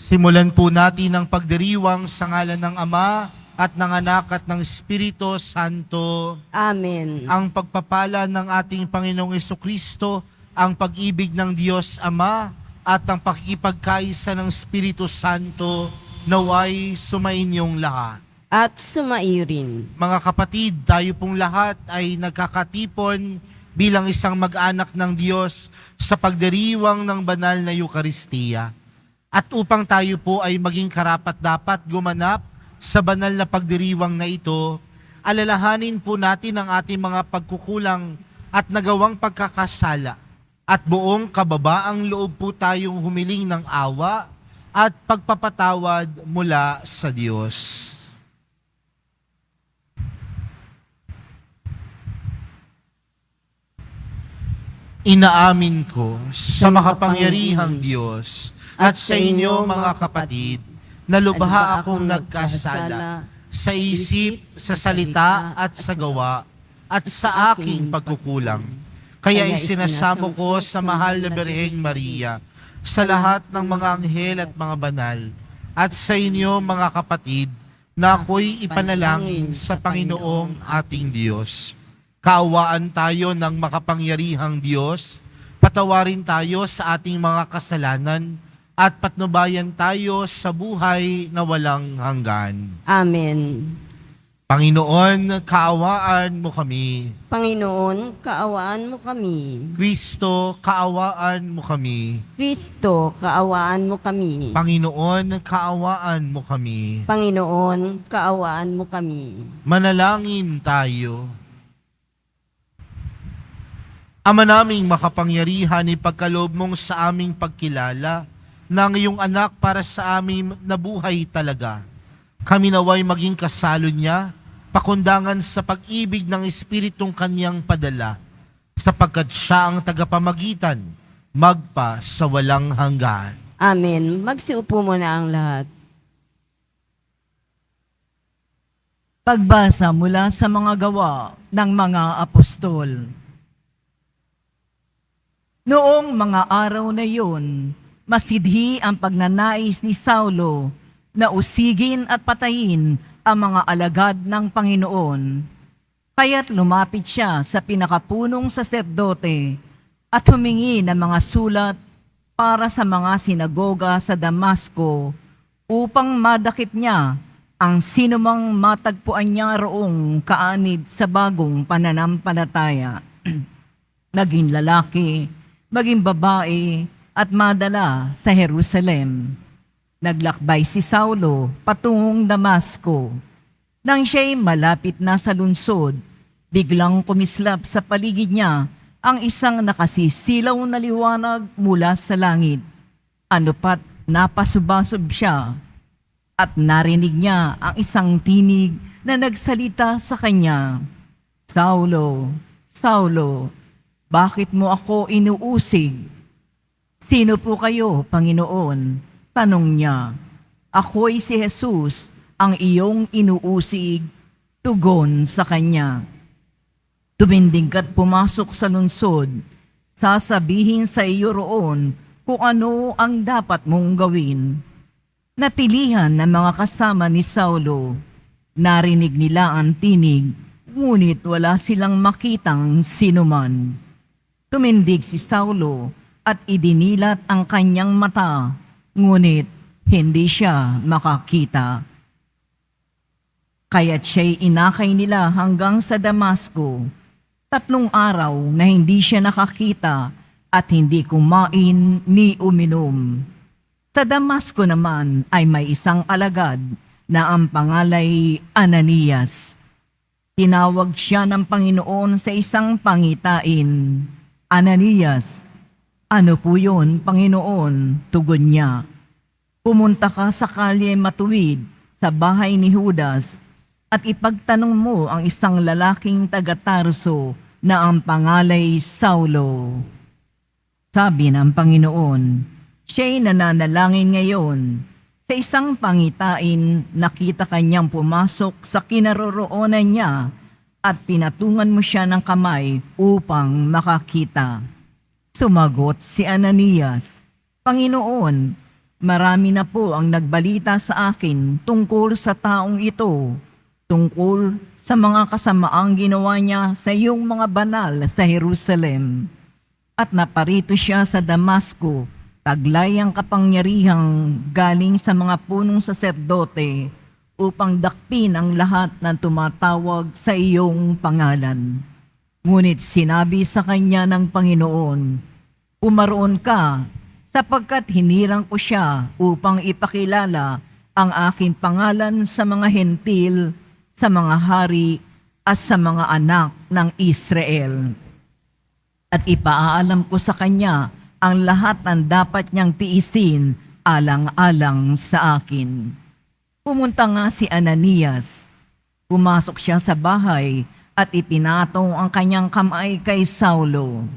Simulan po natin ang pagdiriwang sa ngalan ng Ama at ng Anak at ng Espiritu Santo. Amen. Ang pagpapala ng ating Panginoong Jesucristo, ang pag-ibig ng Diyos Ama at ang pakikipagkaisa ng Espiritu Santo naway sumainyong lahat. At sumairin. Mga kapatid, tayo pong lahat ay nagkakatipon bilang isang mag-anak ng Diyos sa pagdiriwang ng banal na Eukaristiya. At upang tayo po ay maging karapat-dapat gumanap sa banal na pagdiriwang na ito, alalahanin po natin ang ating mga pagkukulang at nagawang pagkakasala. At buong kababaang loob po tayong humiling ng awa at pagpapatawad mula sa Diyos. Inaamin ko sa makapangyarihang Diyos at sa inyo mga kapatid na lubha akong nagkasala sa isip, sa salita at sa gawa at sa aking pagkukulang. Kaya isinasamo ko sa mahal na Birheng Maria, sa lahat ng mga anghel at mga banal, at sa inyo mga kapatid na ako'y ipanalangin sa Panginoong ating Diyos. Kaawaan tayo ng makapangyarihang Diyos, patawarin tayo sa ating mga kasalanan, at patnubayan tayo sa buhay na walang hanggan. Amen. Panginoon, kaawaan mo kami. Panginoon, kaawaan mo kami. Kristo, kaawaan mo kami. Kristo, kaawaan mo kami. Panginoon, kaawaan mo kami. Panginoon, kaawaan mo kami. Manalangin tayo. Ama naming makapangyarihan, ipagkaloob mong sa aming pagkilala ng iyong anak para sa amin na buhay talaga. Kami naway maging kasalo niya, pakundangan sa pag-ibig ng Espiritong kanyang padala, sapagkat siya ang tagapamagitan, magpa sa walang hanggan. Amen. Magsiupo muna ang lahat. Pagbasa mula sa mga gawa ng mga apostol. Noong mga araw na iyon, masidhi ang pagnanais ni Saulo na usigin at patayin ang mga alagad ng Panginoon. Kaya't lumapit siya sa pinakapunong saserdote at humingi ng mga sulat para sa mga sinagoga sa Damasco upang madakip niya ang sinumang matagpuan niya roong kaanib sa bagong pananampalataya. Naging lalaki, maging babae, at madala sa Jerusalem. Naglakbay si Saulo patungong Damasco. Nang siya'y malapit na sa lungsod, biglang kumislap sa paligid niya ang isang nakasisilaw na liwanag mula sa langit. Ano pat napasubasob siya at narinig niya ang isang tinig na nagsalita sa kanya, "Saulo, Saulo, bakit mo ako inuusig?" "Sino po kayo, Panginoon?" tanong niya. "Ako'y si Jesus, ang iyong inuusig," tugon sa kanya. "Tuminding ka't pumasok sa lungsod. Sasabihin sa iyo roon kung ano ang dapat mong gawin." Natilihan ng mga kasama ni Saulo. Narinig nila ang tinig, ngunit wala silang makitang sinuman. Tumindig si Saulo at idinilat ang kanyang mata, ngunit hindi siya makakita. Kaya't siya'y inakay nila hanggang sa Damasco. 3 araw na hindi siya nakakita at hindi kumain ni uminom. Sa Damasco naman ay may isang alagad na ang pangalay Ananias. Tinawag siya ng Panginoon sa isang pangitain. "Ananias." "Ano po yun, Panginoon?" tugon niya. "Pumunta ka sa kalye matuwid sa bahay ni Judas at ipagtanong mo ang isang lalaking taga-Tarso na ang pangalay Saulo." Sabi ng Panginoon, siya'y nananalangin ngayon. Sa isang pangitain, nakita kanyang pumasok sa kinaroroonan niya at pinatungan mo siya ng kamay upang makakita. Sumagot si Ananias, "Panginoon, Marami na po ang nagbalita sa akin tungkol sa taong ito, tungkol sa mga kasamaang ginawa niya sa iyong mga banal sa Jerusalem. At naparito siya sa Damasco, taglay ang kapangyarihang galing sa mga punong saserdote upang dakpin ang lahat ng tumatawag sa iyong pangalan. Ngunit sinabi sa kanya ng Panginoon, "Pumaroon ka, sapagkat hinirang ko siya upang ipakilala ang aking pangalan sa mga hentil, sa mga hari, at sa mga anak ng Israel. At ipaalam ko sa kanya ang lahat ng dapat niyang tiisin alang-alang sa akin." Pumunta nga si Ananias. Pumasok siya sa bahay at ipinatong ang kanyang kamay kay Saulo.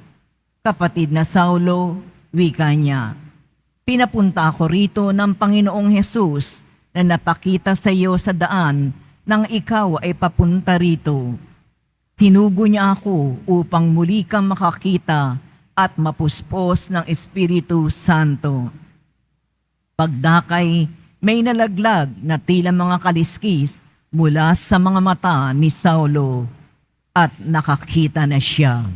"Kapatid na Saulo," wika niya, "pinapunta ako rito ng Panginoong Hesus na napakita sa iyo sa daan nang ikaw ay papunta rito. Sinugo niya ako upang muli kang makakita at mapuspos ng Espiritu Santo." Pagdakay, may nalaglag na tila mga kaliskis mula sa mga mata ni Saulo at nakakita na siya.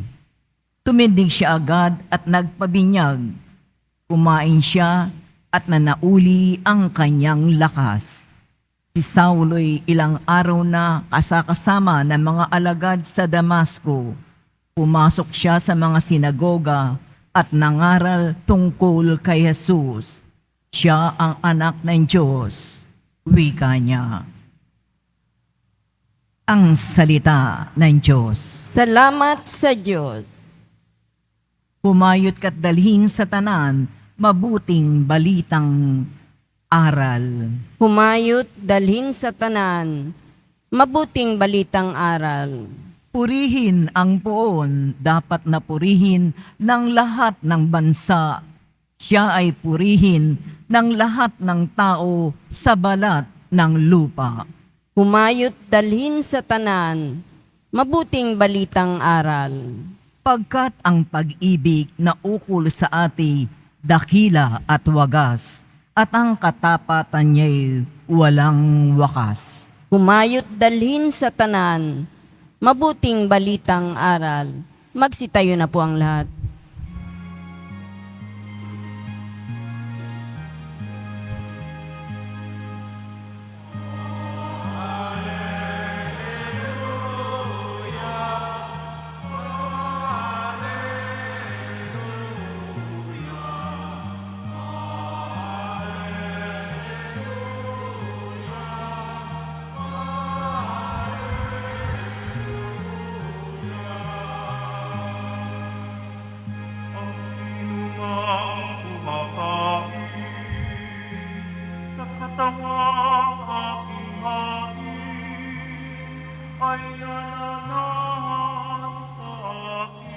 Tumindig siya agad at nagpabinyag. Kumain siya at nanauli ang kanyang lakas. Si Saulo'y ilang araw na kasakasama ng mga alagad sa Damasco. Pumasok siya sa mga sinagoga at nangaral tungkol kay Jesus. Siya ang anak ng Diyos, wika niya. Ang salita ng Diyos. Salamat sa Diyos. Pumayot ka't dalhin sa tanan, mabuting balitang aral. Humayot dalhin sa tanan, mabuting balitang aral. Purihin ang poon, dapat na purihin ng lahat ng bansa. Siya ay purihin ng lahat ng tao sa balat ng lupa. Humayot dalhin sa tanan, mabuting balitang aral. Pagkat ang pag-ibig na ukol sa ati, dakila at wagas, at ang katapatan niya'y walang wakas. Humayot dalhin sa tanan, mabuting balitang aral. Magsitayo na po ang lahat. Ang sinumang kumakain sa katawang aking hain ay nananahan sa akin.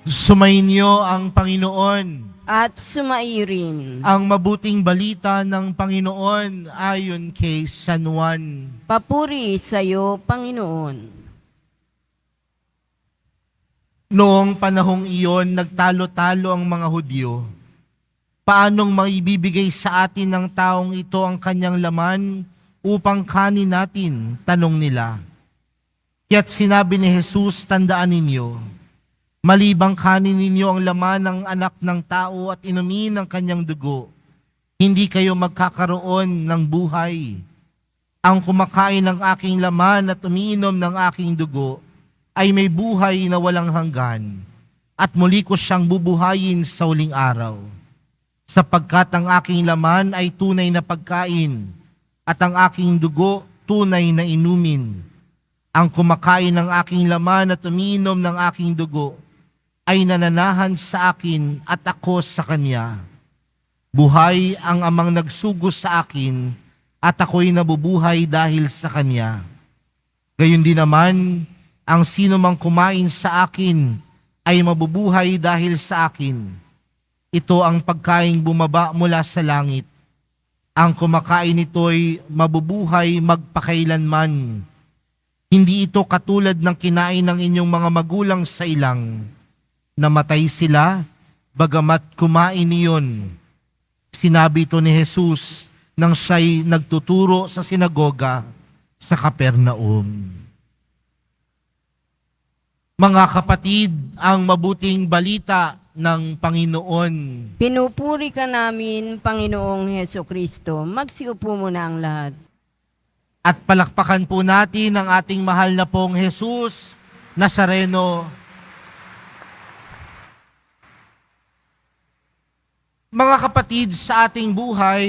Sumainyo ang Panginoon. At sumairin. Ang mabuting balita ng Panginoon ayon kay San Juan. Papuri sa iyo, Panginoon. Noong panahong iyon, nagtalo-talo ang mga Hudyo. Paanong maibibigay sa atin ng taong ito ang kanyang laman upang kanin natin? Tanong nila. Kaya't sinabi ni Jesus, tandaan ninyo, malibang kanin ninyo ang laman ng anak ng tao at inumin ang kanyang dugo, hindi kayo magkakaroon ng buhay. Ang kumakain ng aking laman at umiinom ng aking dugo ay may buhay na walang hanggan, at muli ko siyang bubuhayin sa huling araw. Sapagkat ang aking laman ay tunay na pagkain, at ang aking dugo tunay na inumin. Ang kumakain ng aking laman at umiinom ng aking dugo ay nananahan sa akin at ako sa kanya. Buhay ang amang nagsugos sa akin at ako'y nabubuhay dahil sa Kanya. Gayon din naman, ang sino mang kumain sa akin ay mabubuhay dahil sa akin. Ito ang pagkaing bumaba mula sa langit. Ang kumakain nito'y mabubuhay magpakailanman. Hindi ito katulad ng kinain ng inyong mga magulang sa ilang. Namatay sila, bagamat kumain niyon. Sinabi ito ni Jesus nang siya'y nagtuturo sa sinagoga sa Capernaum. Mga kapatid, ang mabuting balita ng Panginoon. Pinupuri ka namin, Panginoong Heso Kristo. Magsiupo muna ang lahat. At palakpakan po natin ang ating mahal na pong Jesus Nazareno. Mga kapatid, sa ating buhay,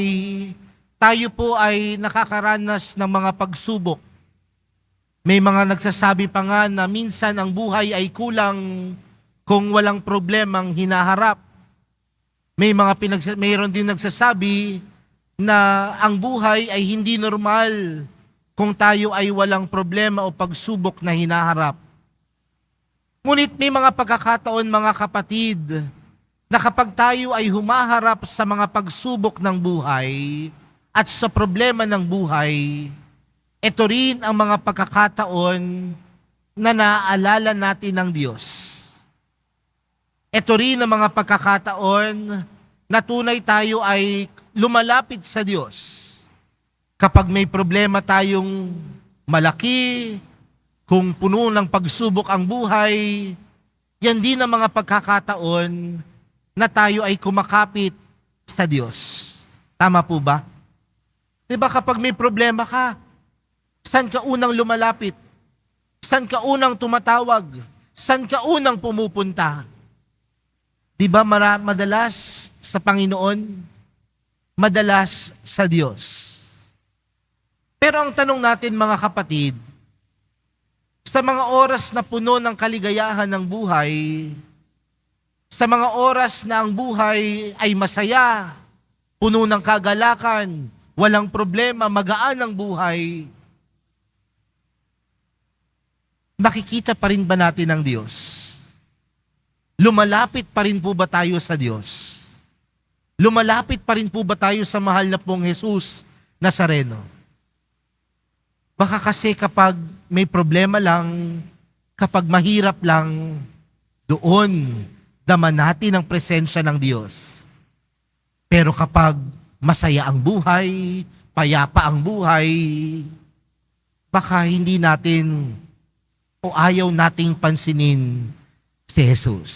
tayo po ay nakakaranas ng mga pagsubok. May mga nagsasabi pa nga na minsan ang buhay ay kulang kung walang problemang hinaharap. Mayroon din nagsasabi na ang buhay ay hindi normal kung tayo ay walang problema o pagsubok na hinaharap. Ngunit may mga pagkakataon, mga kapatid, na kapag tayo ay humaharap sa mga pagsubok ng buhay at sa problema ng buhay, ito rin ang mga pagkakataon na naaalala natin ng Diyos. Ito rin ang mga pagkakataon na tunay tayo ay lumalapit sa Diyos. Kapag may problema tayong malaki, kung puno ng pagsubok ang buhay, yan din ang mga pagkakataon na tayo ay kumakapit sa Diyos. Tama po ba? Diba kapag may problema ka, saan ka unang lumalapit? Saan ka unang tumatawag? Saan ka unang pumupunta? Diba madalas sa Panginoon? Madalas sa Diyos. Pero ang tanong natin, mga kapatid, sa mga oras na puno ng kaligayahan ng buhay, sa mga oras na ang buhay ay masaya, puno ng kagalakan, walang problema, magaan ang buhay, nakikita pa rin ba natin ang Diyos? Lumalapit pa rin po ba tayo sa Diyos? Lumalapit pa rin po ba tayo sa mahal na pong Jesus Nazareno? Baka kasi kapag may problema lang, kapag mahirap lang, doon daman natin ang presensya ng Diyos. Pero kapag masaya ang buhay, payapa ang buhay, baka hindi natin o ayaw nating pansinin si Jesus.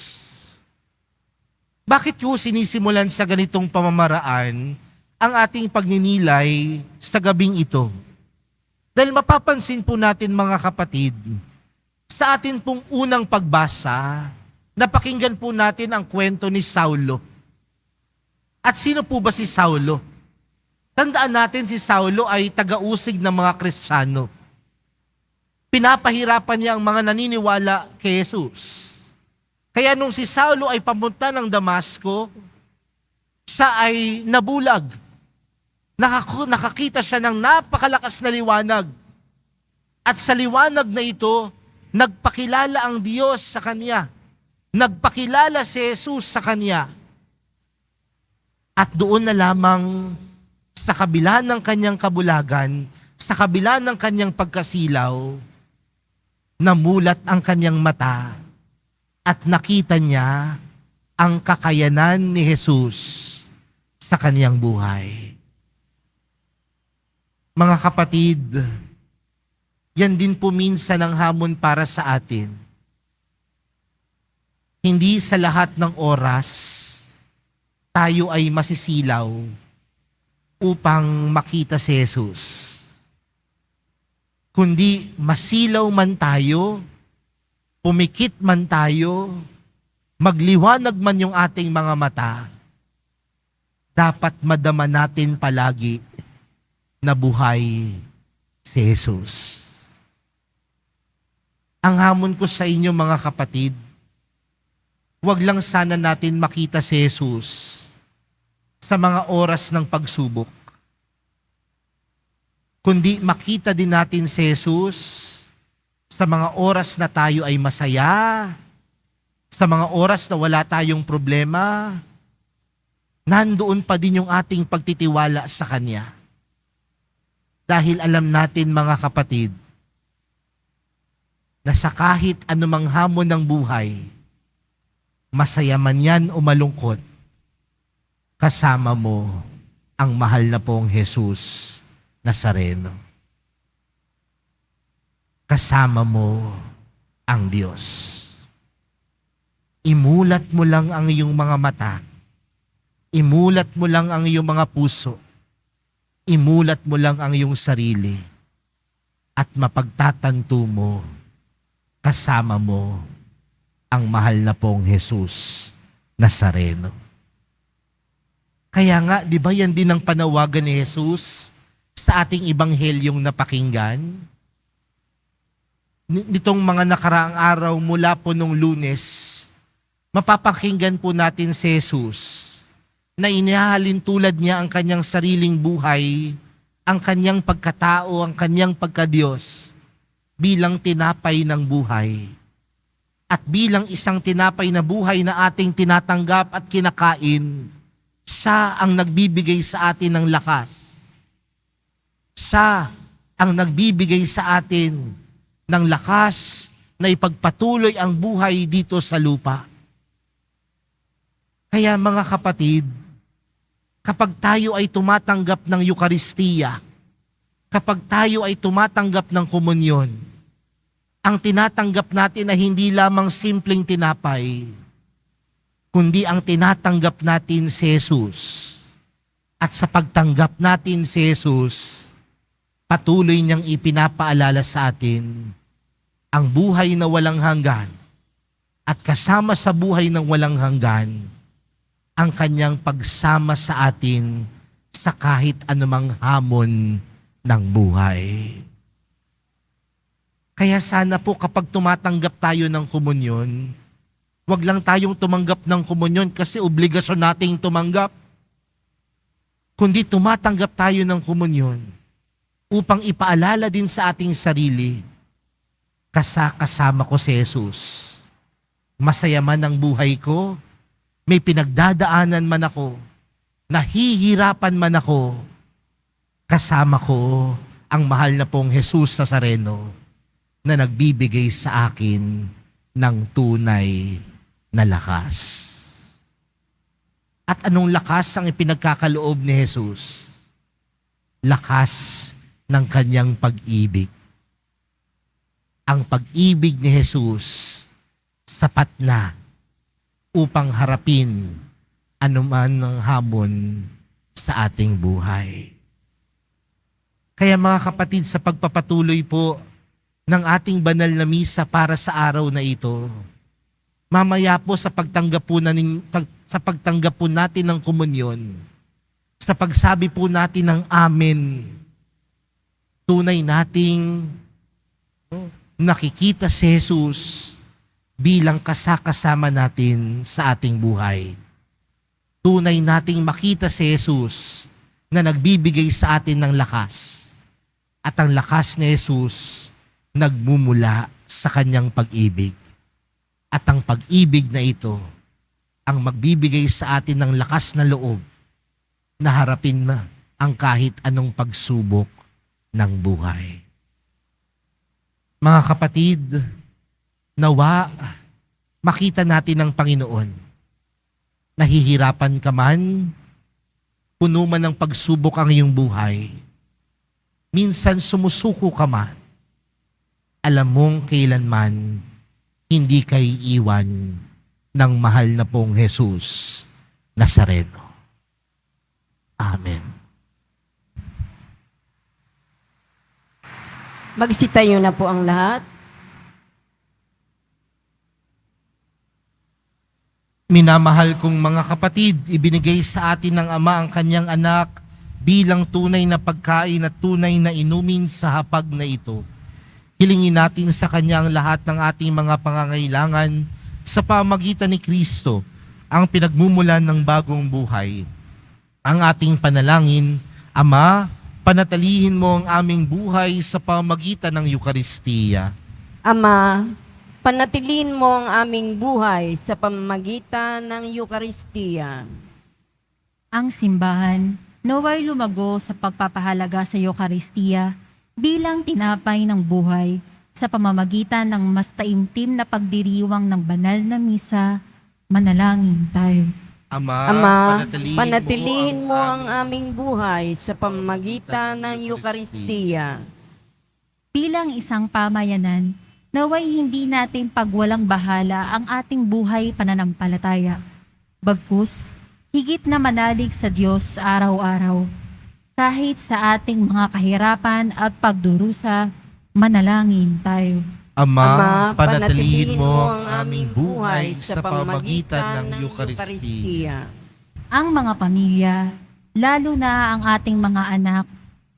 Bakit yung sinisimulan sa ganitong pamamaraan ang ating pagninilay sa gabing ito? Dahil mapapansin po natin, mga kapatid, sa atin pong unang pagbasa, napakinggan po natin ang kwento ni Saulo. At sino po ba si Saulo? Tandaan natin, si Saulo ay taga-usig ng mga Kristiyano. Pinapahirapan niya ang mga naniniwala kay Jesus. Kaya nung si Saulo ay pamunta ng Damasco, siya ay nabulag. Nakakita siya ng napakalakas na liwanag. At sa liwanag na ito, nagpakilala ang Diyos sa kanya. Nagpakilala si Jesus sa kanya. At doon na lamang sa kabila ng kanyang kabulagan, sa kabila ng kanyang pagkasilaw, namulat ang kanyang mata at nakita niya ang kakayanan ni Jesus sa kanyang buhay. Mga kapatid, yan din po minsan ang hamon para sa atin. Hindi sa lahat ng oras tayo ay masisilaw upang makita si Jesus. Kundi masilaw man tayo, pumikit man tayo, magliwanag man yung ating mga mata, dapat madama natin palagi na buhay si Jesus. Ang hamon ko sa inyo, mga kapatid, huwag lang sana natin makita si Jesus sa mga oras ng pagsubok. kundi makita din natin si Jesus sa mga oras na tayo ay masaya, sa mga oras na wala tayong problema, nandoon pa din yung ating pagtitiwala sa Kanya. Dahil alam natin mga kapatid, na sa kahit anumang hamon ng buhay, masaya man yan o malungkot, kasama mo ang mahal na pong Jesus Nazareno. Kasama mo ang Diyos. Imulat mo lang ang iyong mga mata. Imulat mo lang ang iyong mga puso. Imulat mo lang ang iyong sarili. At mapagtatanto mo, kasama mo ang mahal na pong Jesus Nazareno. Kaya nga, di ba yan din ang panawagan ni Jesus sa ating ibanghelyong napakinggan? Nitong mga nakaraang araw mula po nung Lunes, mapapakinggan po natin si Jesus na inihahalin tulad niya ang kanyang sariling buhay, ang kanyang pagkatao, ang kanyang pagkadiyos bilang tinapay ng buhay. At bilang isang tinapay na buhay na ating tinatanggap at kinakain, siya ang nagbibigay sa atin ng lakas. Siya ang nagbibigay sa atin ng lakas na ipagpatuloy ang buhay dito sa lupa. Kaya mga kapatid, kapag tayo ay tumatanggap ng Eukaristiya, kapag tayo ay tumatanggap ng komunyon, ang tinatanggap natin ay hindi lamang simpleng tinapay, kundi ang tinatanggap natin si Jesus. At sa pagtanggap natin si Jesus, patuloy niyang ipinapaalala sa atin ang buhay na walang hanggan at kasama sa buhay ng walang hanggan ang kanyang pagsama sa atin sa kahit anumang hamon ng buhay. Kaya sana po kapag tumatanggap tayo ng komunyon, wag lang tayong tumanggap ng komunyon kasi obligasyon nating tumanggap, kundi tumatanggap tayo ng komunyon upang ipaalala din sa ating sarili, kasama ko si Jesus. Masaya man ang buhay ko, may pinagdadaanan man ako, nahihirapan man ako, kasama ko ang mahal na pong Jesus Nazareno na nagbibigay sa akin ng tunay na lakas. At anong lakas ang ipinagkakaloob ni Jesus? Lakas ng kanyang pag-ibig. Ang pag-ibig ni Jesus sapat na upang harapin anuman ng hamon sa ating buhay. Kaya mga kapatid, sa pagpapatuloy po ng ating banal na misa para sa araw na ito, mamaya po sa pagtanggap po natin ng komunyon, sa pagsabi po natin ng amen, tunay nating nakikita si Jesus bilang kasama natin sa ating buhay. Tunay nating makita si Jesus na nagbibigay sa atin ng lakas. At ang lakas ni Jesus nagmumula sa kanyang pag-ibig. At ang pag-ibig na ito ang magbibigay sa atin ng lakas na loob na harapin na ang kahit anong pagsubok ng buhay. Mga kapatid, nawa makita natin ang Panginoon. Nahihirapan ka man, puno man ng pagsubok ang iyong buhay, minsan sumusuko ka man, alam mong kailanman hindi ka iiwan ng mahal na pong Jesus Nazareno. Amen. Magsitayo na po ang lahat. Minamahal kong mga kapatid, ibinigay sa atin ng Ama ang kanyang anak bilang tunay na pagkain at tunay na inumin sa hapag na ito. Hilingin natin sa kanya ang lahat ng ating mga pangangailangan sa pamagitan ni Kristo, ang pinagmumulan ng bagong buhay. Ang ating panalangin, Ama, panatilihin mo ang aming buhay sa pamamagitan ng Eukaristiya. Ama, panatilihin mo ang aming buhay sa pamamagitan ng Eukaristiya. Ang simbahan naway lumago sa pagpapahalaga sa Eukaristiya bilang tinapay ng buhay sa pamamagitan ng mas taimtim na pagdiriwang ng banal na misa. Manalangin tayo. Ama, panatilihin mo ang aming buhay sa pamamagitan ng Eukaristiya. Bilang isang pamayanan, naway hindi natin pagwalang bahala ang ating buhay pananampalataya. Bagkus, higit na manalig sa Diyos araw-araw. Kahit sa ating mga kahirapan at pagdurusa, manalangin tayo. Ama, panatilihin mo ang aming buhay sa pamamagitan ng Eukaristiya. Ang mga pamilya, lalo na ang ating mga anak,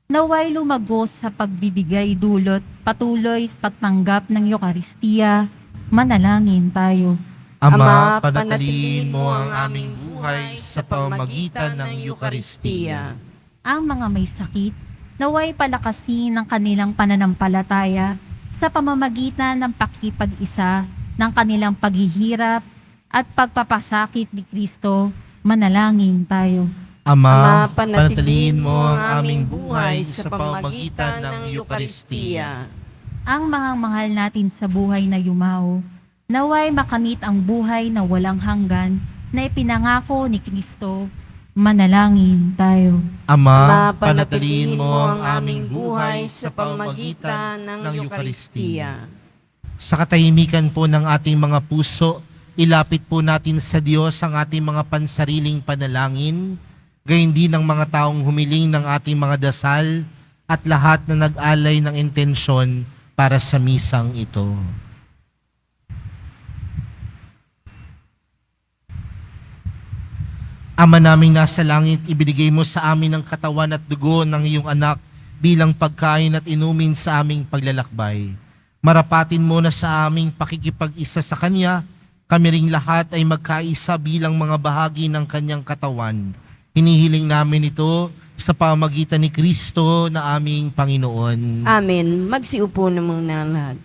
naway lumago sa pagbibigay dulot patuloy sa pagtanggap ng Eukaristiya. Manalangin tayo. Ama, panatilihin mo ang aming buhay sa pamamagitan ng Eukaristiya. Ang mga may sakit, naway palakasin ng kanilang pananampalataya sa pamamagitan ng pakikipag-isa ng kanilang paghihirap at pagpapasakit ni Kristo. Manalangin tayo. Ama, panatilihin mo ang aming buhay sa pamamagitan ng Eukaristiya. Ang mga mahal natin sa buhay na yumao, naway makamit ang buhay na walang hanggan na ipinangako ni Kristo. Manalangin tayo. Ama, panatilihin mo ang aming buhay sa pamamagitan ng Eukaristiya. Sa katahimikan po ng ating mga puso, ilapit po natin sa Diyos ang ating mga pansariling panalangin, gayon din ng mga taong humiling ng ating mga dasal at lahat na nag-alay ng intensyon para sa misang ito. Ama naming nasa langit, ibinigay mo sa amin ang katawan at dugo ng iyong anak bilang pagkain at inumin sa aming paglalakbay. Marapatin mo na sa aming pakikipag-isa sa Kanya, kami ring lahat ay magkaisa bilang mga bahagi ng Kanyang katawan. Hinihiling namin ito sa pamamagitan ni Kristo na aming Panginoon. Amen. Magsiupo namang na lahat.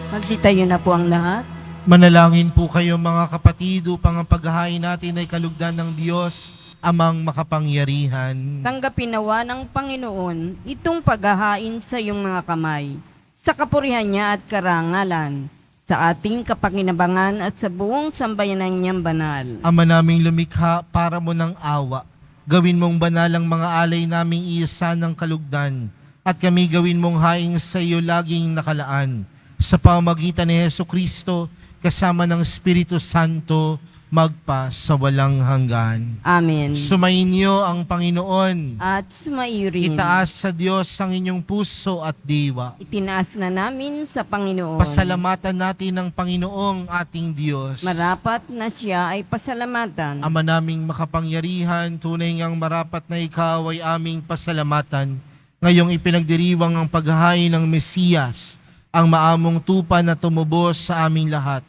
Magsitayo na po ang lahat. Manalangin po kayo mga kapatid upang ang paghahain natin ay kalugdan ng Diyos, Amang makapangyarihan. Tanggapin nawa ng Panginoon itong paghahain sa iyong mga kamay, sa kapurihan niya at karangalan, sa ating kapakinabangan at sa buong sambayanan niyang banal. Ama naming lumikha para mo ng awa, gawin mong banal ang mga alay naming iisa ng kalugdan, at kami gawin mong haing sa iyo laging nakalaan. Sa pamamagitan ni Jesucristo, kasama ng Espiritu Santo, magpa sa walang hanggan. Amen. Sumainyo ang Panginoon. At sumaiyo rin. Itaas sa Diyos ang inyong puso at diwa. Itinaas na namin sa Panginoon. Pasalamatan natin ang Panginoong ating Diyos. Marapat na siya ay pasalamatan. Ama naming makapangyarihan, tunay ngang marapat na ikaw ay aming pasalamatan. Ngayong ipinagdiriwang ang paghahain ng Mesiyas, ang maamong tupa na tumubos sa aming lahat.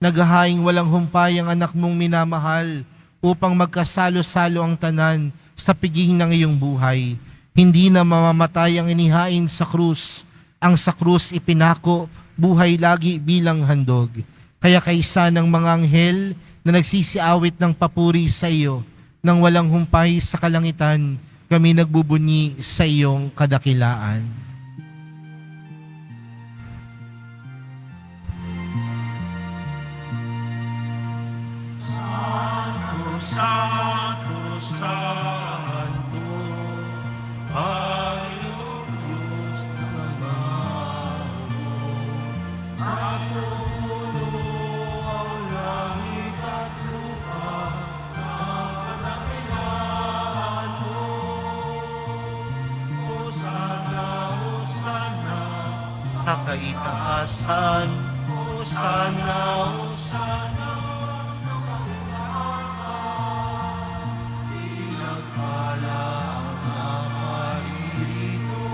Naghahaing walang humpay ang anak mong minamahal upang magkasalo-salo ang tanan sa piging ng iyong buhay. Hindi na mamamatay ang inihain sa krus. Ang sa krus ipinako, buhay lagi bilang handog. Kaya kaysa ng mga anghel na nagsisiawit ng papuri sa iyo, nang walang humpay sa kalangitan, kami nagbubunyi sa iyong kadakilaan. Santo, Santo, Panginoon Diyos ng amaro. Napupuno ang langit at lupa, ang kadakilaan mo. Hosana, Hosana, Sa kaitaasan, Hosana, Hosana, sa pinagpala ang naparirito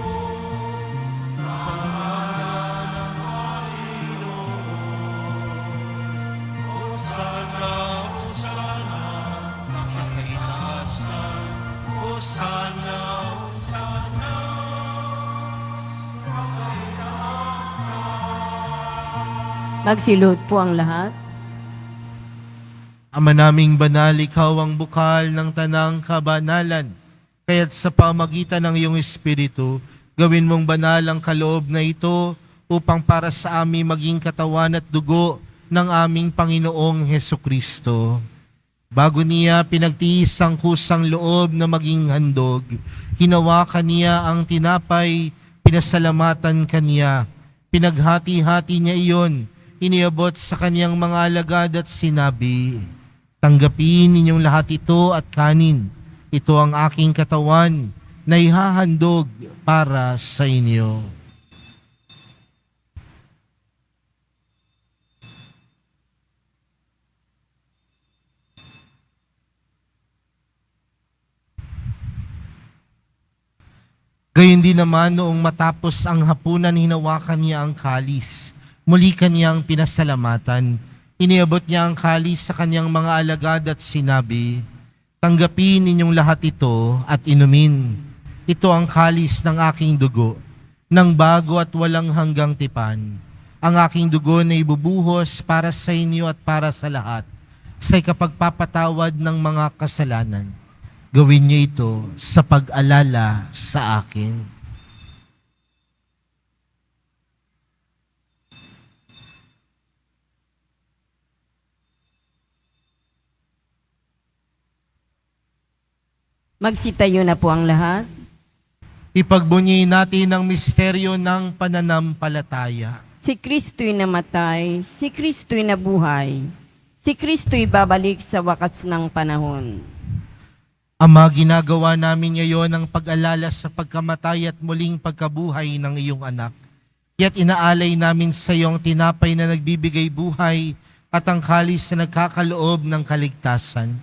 sa ngalan ng Panginoon. Hosana, Hosana, sa kaitaasan. Hosana, Hosana, sa kaitaasan. Magsilot po ang lahat. Ama naming banal, ikaw ang bukal ng tanang kabanalan. Kaya't sa pamagitan ng iyong Espiritu, gawin mong banal ang kaloob na ito upang para sa amin maging katawan at dugo ng aming Panginoong Hesukristo. Bago niya pinagtiis ang kusang loob na maging handog, hinawakan niya ang tinapay, pinasalamatan kaniya. Pinaghati-hati niya iyon, iniabot sa kaniyang mga alagad at sinabi, tanggapin ninyong lahat ito at kanin. Ito ang aking katawan na ihahandog para sa inyo. Gayon din naman noong matapos ang hapunan, hinawakan niya ang kalis. Muli kaniyang pinasalamatan. Iniabot niya ang kalis sa kanyang mga alagad at sinabi, tanggapin ninyong lahat ito at inumin. Ito ang kalis ng aking dugo, ng bago at walang hanggang tipan. Ang aking dugo na ibubuhos para sa inyo at para sa lahat, sa ikapagpapatawad ng mga kasalanan. Gawin niyo ito sa pag-alala sa akin. Magsitayo na po ang lahat. Ipagbunyi natin ang misteryo ng pananampalataya. Si Kristo'y namatay, si Kristo'y nabuhay, si Kristo'y babalik sa wakas ng panahon. Ama, ginagawa namin ngayon ang pag-alala sa pagkamatay at muling pagkabuhay ng iyong anak. Kaya't inaalay namin sa iyo ang tinapay na nagbibigay buhay at ang kalis na nagkakaloob ng kaligtasan.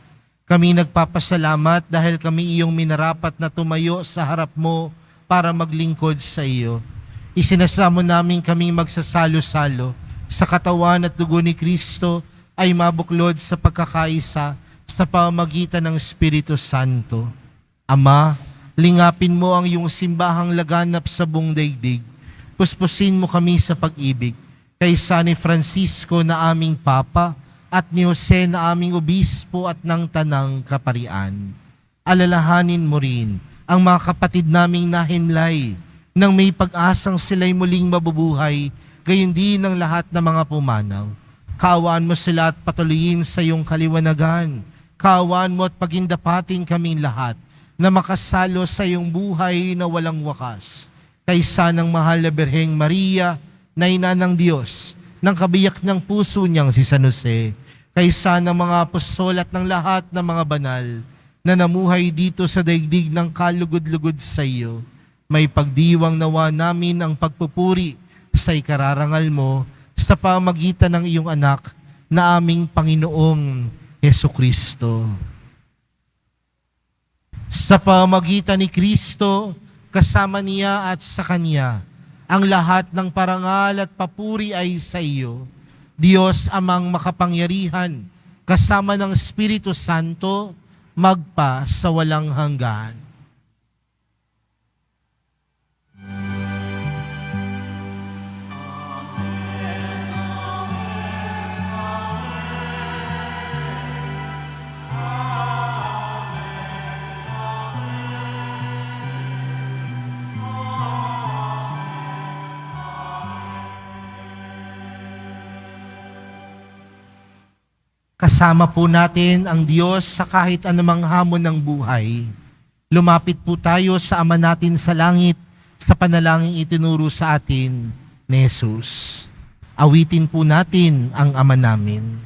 Kami nagpapasalamat dahil kami iyong minarapat na tumayo sa harap mo para maglingkod sa iyo. Isinasamo namin kaming magsasalo-salo sa katawan at dugo ni Kristo ay mabuklod sa pagkakaisa sa pamamagitan ng Espiritu Santo. Ama, lingapin mo ang iyong simbahang laganap sa buong daigdig. Puspusin mo kami sa pag-ibig. Kaysa ni Francisco na aming Papa at ni Jose na aming Obispo at ng Tanang Kaparian. Alalahanin mo rin ang mga kapatid naming nahimlay nang may pag-asang sila'y muling mabubuhay, gayon din ng lahat ng mga pumanaw. Kaawaan mo sila at patuloyin sa iyong kaliwanagan. Kaawaan mo at pagindapatin kaming lahat na makasalo sa iyong buhay na walang wakas. Kaysa ng mahal na Birheng Maria, na ina ng Diyos, ng kabiyak ng puso niyang si San Jose, kaysa ng mga apostol at ng lahat ng mga banal na namuhay dito sa daigdig ng kalugod-lugod sa iyo. May pagdiwang nawa namin ang pagpupuri sa ikararangal mo sa pamagitan ng iyong anak na aming Panginoong Hesukristo. Sa pamagitan ni Kristo, kasama niya at sa Kanya, ang lahat ng parangal at papuri ay sa iyo, Diyos amang makapangyarihan, kasama ng Espiritu Santo, magpa sa walang hanggan. Kasama po natin ang Diyos sa kahit anumang hamon ng buhay. Lumapit po tayo sa Ama natin sa langit sa panalangin itinuro sa atin ni Jesus. Awitin po natin ang Ama namin.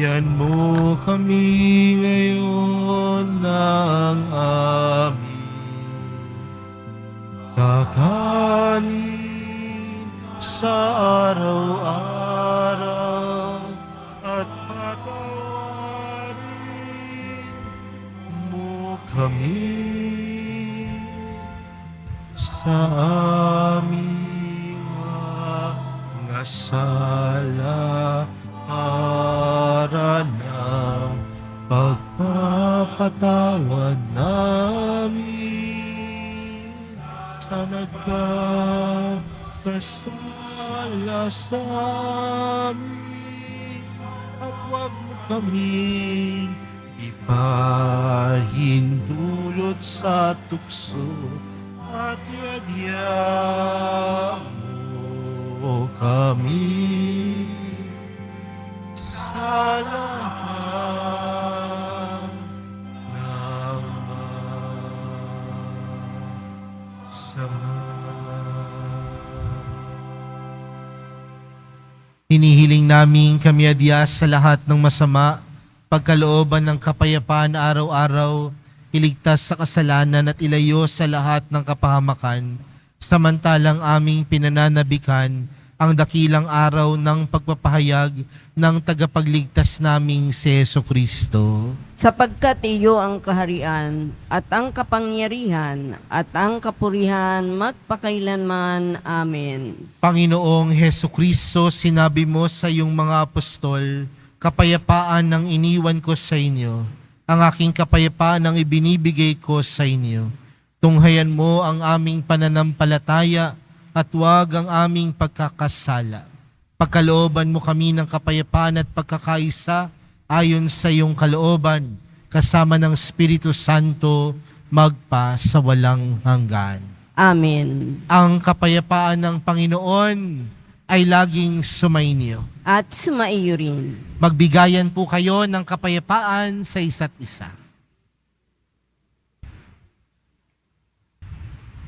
Bigyan mo kami ngayon ng aming kakanin sa araw-araw at patawarin mo kami sa aming mga sala para ng pagpapatawad namin sa nagkakasala sa amin, at huwag mo kami ipahintulot sa tukso, at iadya mo kami sa lahat ng masama. Hinihiling namin kami adya sa lahat ng masama, pagkalooban ng kapayapaan araw-araw, iligtas sa kasalanan at ilayo sa lahat ng kapahamakan, samantalang aming pinananabikan ang dakilang araw ng pagpapahayag ng tagapagligtas naming si Jesucristo. Sapagkat iyo ang kaharian at ang kapangyarihan at ang kapurihan magpakailanman. Amen. Panginoong Jesucristo, sinabi mo sa iyong mga apostol, kapayapaan ang iniwan ko sa inyo, ang aking kapayapaan ang ibinibigay ko sa inyo. Tunghayan mo ang aming pananampalataya at huwag ang aming pagkakasala. Pagkalooban mo kami ng kapayapaan at pagkakaisa ayon sa iyong kalooban, kasama ng Espiritu Santo, magpa sa walang hanggan. Amen. Ang kapayapaan ng Panginoon ay laging sumainyo. At sumaiyo rin. Magbigayan po kayo ng kapayapaan sa isa't isa.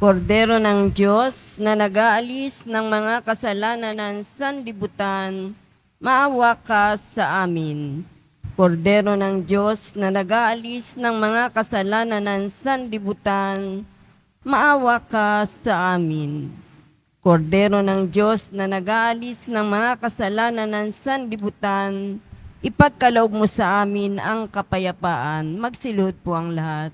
Kordero ng Diyos na nag-aalis ng mga kasalanan ng sanlibutan, maawa ka sa amin. Kordero ng Diyos na nag-aalis ng mga kasalanan ng sanlibutan, maawa ka sa amin. Kordero ng Diyos na nag-aalis ng mga kasalanan ng sanlibutan, ipagkaloob mo sa amin ang kapayapaan. Magsilhod po ang lahat.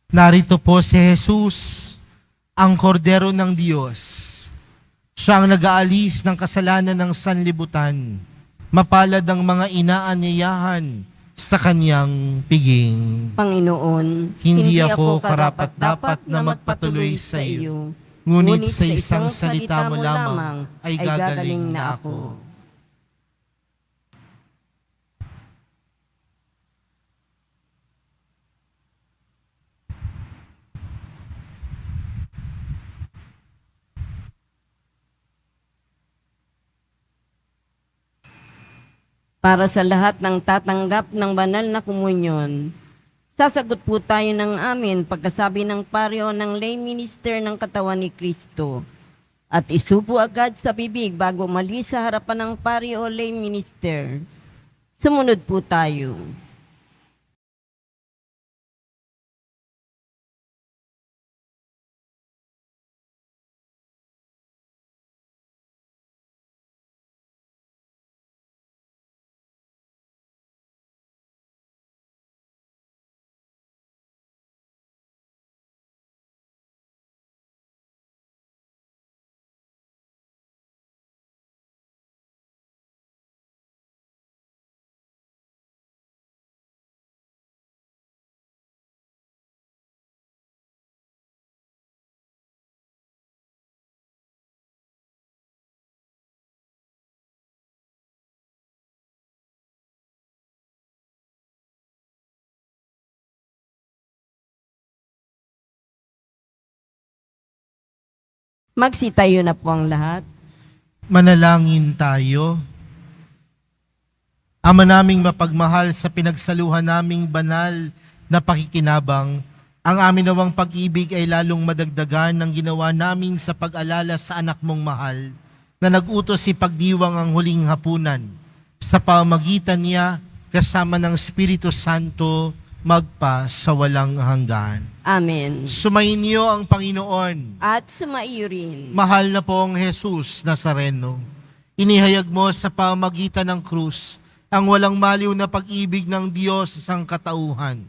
Narito po si Jesus, ang kordero ng Diyos. Siya ang nag-aalis ng kasalanan ng sanlibutan. Mapalad ang mga inaanyayahan sa kanyang piging. Panginoon, Hindi ako karapat-dapat na magpatuloy sa iyo. Ngunit sa isang salita mo lamang ay gagaling na ako. Para sa lahat ng tatanggap ng banal na komunyon, sasagot po tayo ng amin pagkasabi ng paryo ng lay minister ng katawan ni Kristo. At isubo agad sa bibig bago umalis sa harapan ng paryo o lay minister. Sumunod po tayo. Magsitayo na po ang lahat. Manalangin tayo. Ama naming mapagmahal, sa pinagsaluhan naming banal na pakikinabang, ang amin nawang pag-ibig ay lalong madagdagan ng ginawa namin sa pag-alala sa anak mong mahal na nag-utos si pagdiwang ang huling hapunan. Sa pamagitan niya, kasama ng Espiritu Santo, magpa sa walang hanggan. Amen. Sumainyo ang Panginoon. At sumaiyo rin. Mahal na pong Jesus Nazareno, inihayag mo sa pamagitan ng krus ang walang maliw na pag-ibig ng Diyos sa sangkatauhan.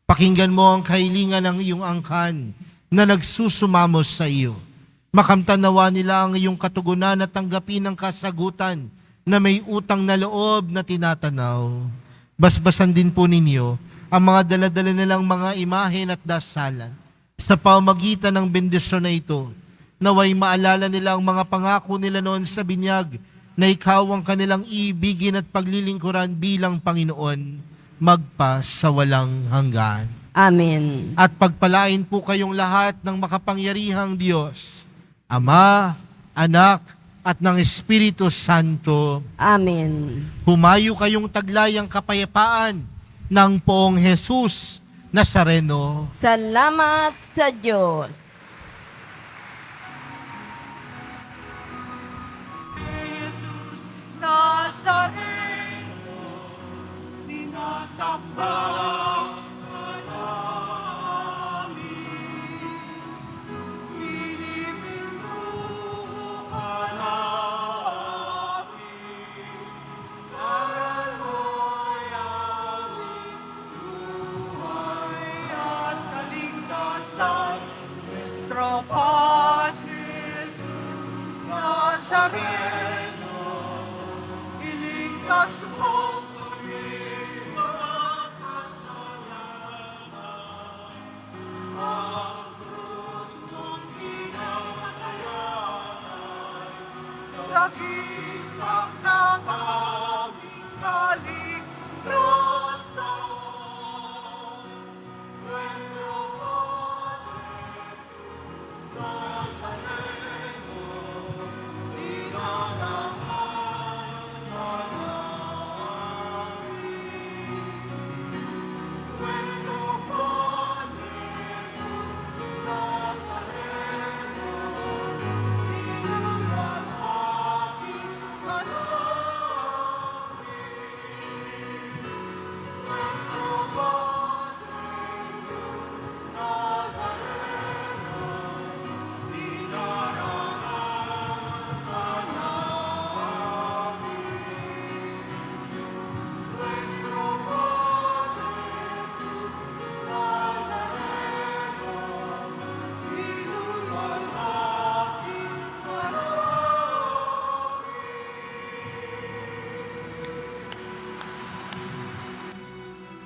Pakinggan mo ang kahilingan ng iyong angkan na nagsusumamos sa iyo. Makamtan nawa nila ang iyong katugunan at tanggapin ang kasagutan na may utang na loob na tinatanaw. Basbasan din po ninyo ang mga daladala nilang mga imahen at dasalan. Sa pamagitan ng bendisyon na ito, naway maalala nila ang mga pangako nila noon sa binyag na ikaw ang kanilang ibigin at paglilingkuran bilang Panginoon, magpa sa walang hanggan. Amen. At pagpalain po kayong lahat ng makapangyarihang Diyos, Ama, Anak, at ng Espiritu Santo. Amen. Humayo kayong taglayang kapayapaan ng Poong Jesus Nazareno. Salamat sa Diyos. Jesus Nazareno, sinasamba ka namin. Pinipinto ka namin. Aral mo'y aming buhay at kaligtasan. Nuestro Padre Jesus Nazareno, ilingkas mo kami sa kasalanan. Ang krus mong kinamatayan ay sakit sa